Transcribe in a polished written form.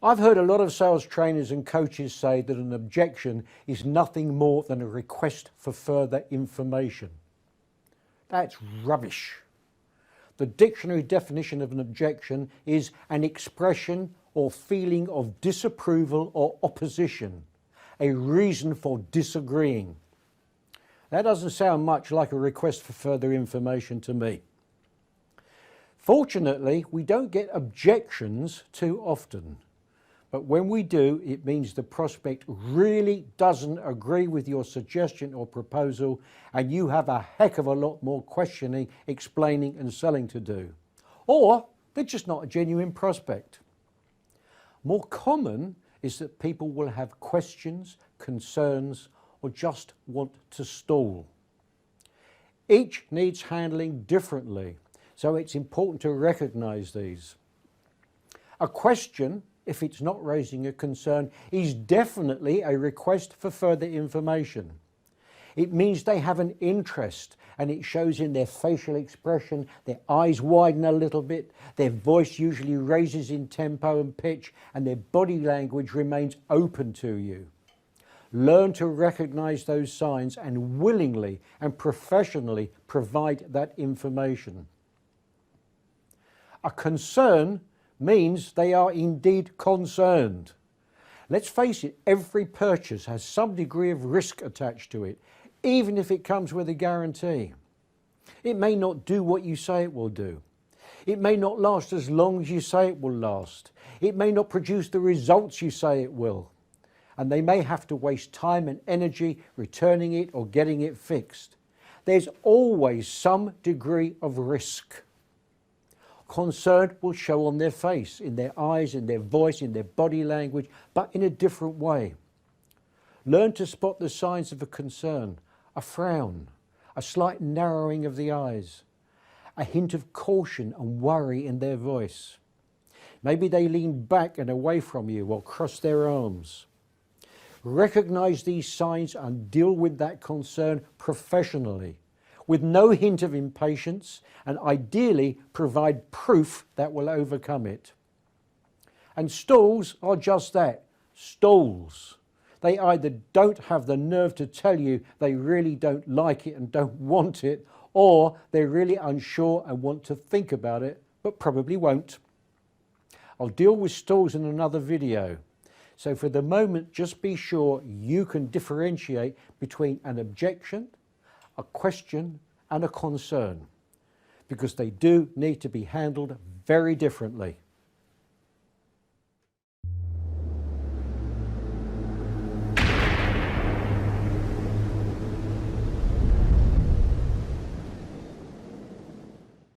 I've heard a lot of sales trainers and coaches say that an objection is nothing more than a request for further information. That's rubbish. The dictionary definition of an objection is an expression or feeling of disapproval or opposition, a reason for disagreeing. That doesn't sound much like a request for further information to me. Fortunately, we don't get objections too often. But when we do, it means the prospect really doesn't agree with your suggestion or proposal, and you have a heck of a lot more questioning, explaining and selling to do. Or they're just not a genuine prospect. More common is that people will have questions, concerns, or just want to stall. Each needs handling differently, so it's important to recognize these. A question, if it's not raising a concern, is definitely a request for further information. It means they have an interest, and it shows in their facial expression. Their eyes widen a little bit, their voice usually raises in tempo and pitch, and their body language remains open to you. Learn to recognize those signs and willingly and professionally provide that information. A concern means they are indeed concerned. Let's face it, every purchase has some degree of risk attached to it, even if it comes with a guarantee. It may not do what you say it will do. It may not last as long as you say it will last. It may not produce the results you say it will. And they may have to waste time and energy returning it or getting it fixed. There's always some degree of risk. Concern will show on their face, in their eyes, in their voice, in their body language, but in a different way. Learn to spot the signs of a concern: a frown, a slight narrowing of the eyes, a hint of caution and worry in their voice. Maybe they lean back and away from you or cross their arms. Recognize these signs and deal with that concern professionally, with no hint of impatience, and ideally provide proof that will overcome it. And stalls are just that, stalls. They either don't have the nerve to tell you they really don't like it and don't want it, or they're really unsure and want to think about it, but probably won't. I'll deal with stalls in another video. So for the moment, just be sure you can differentiate between an objection, a question and a concern, because they do need to be handled very differently.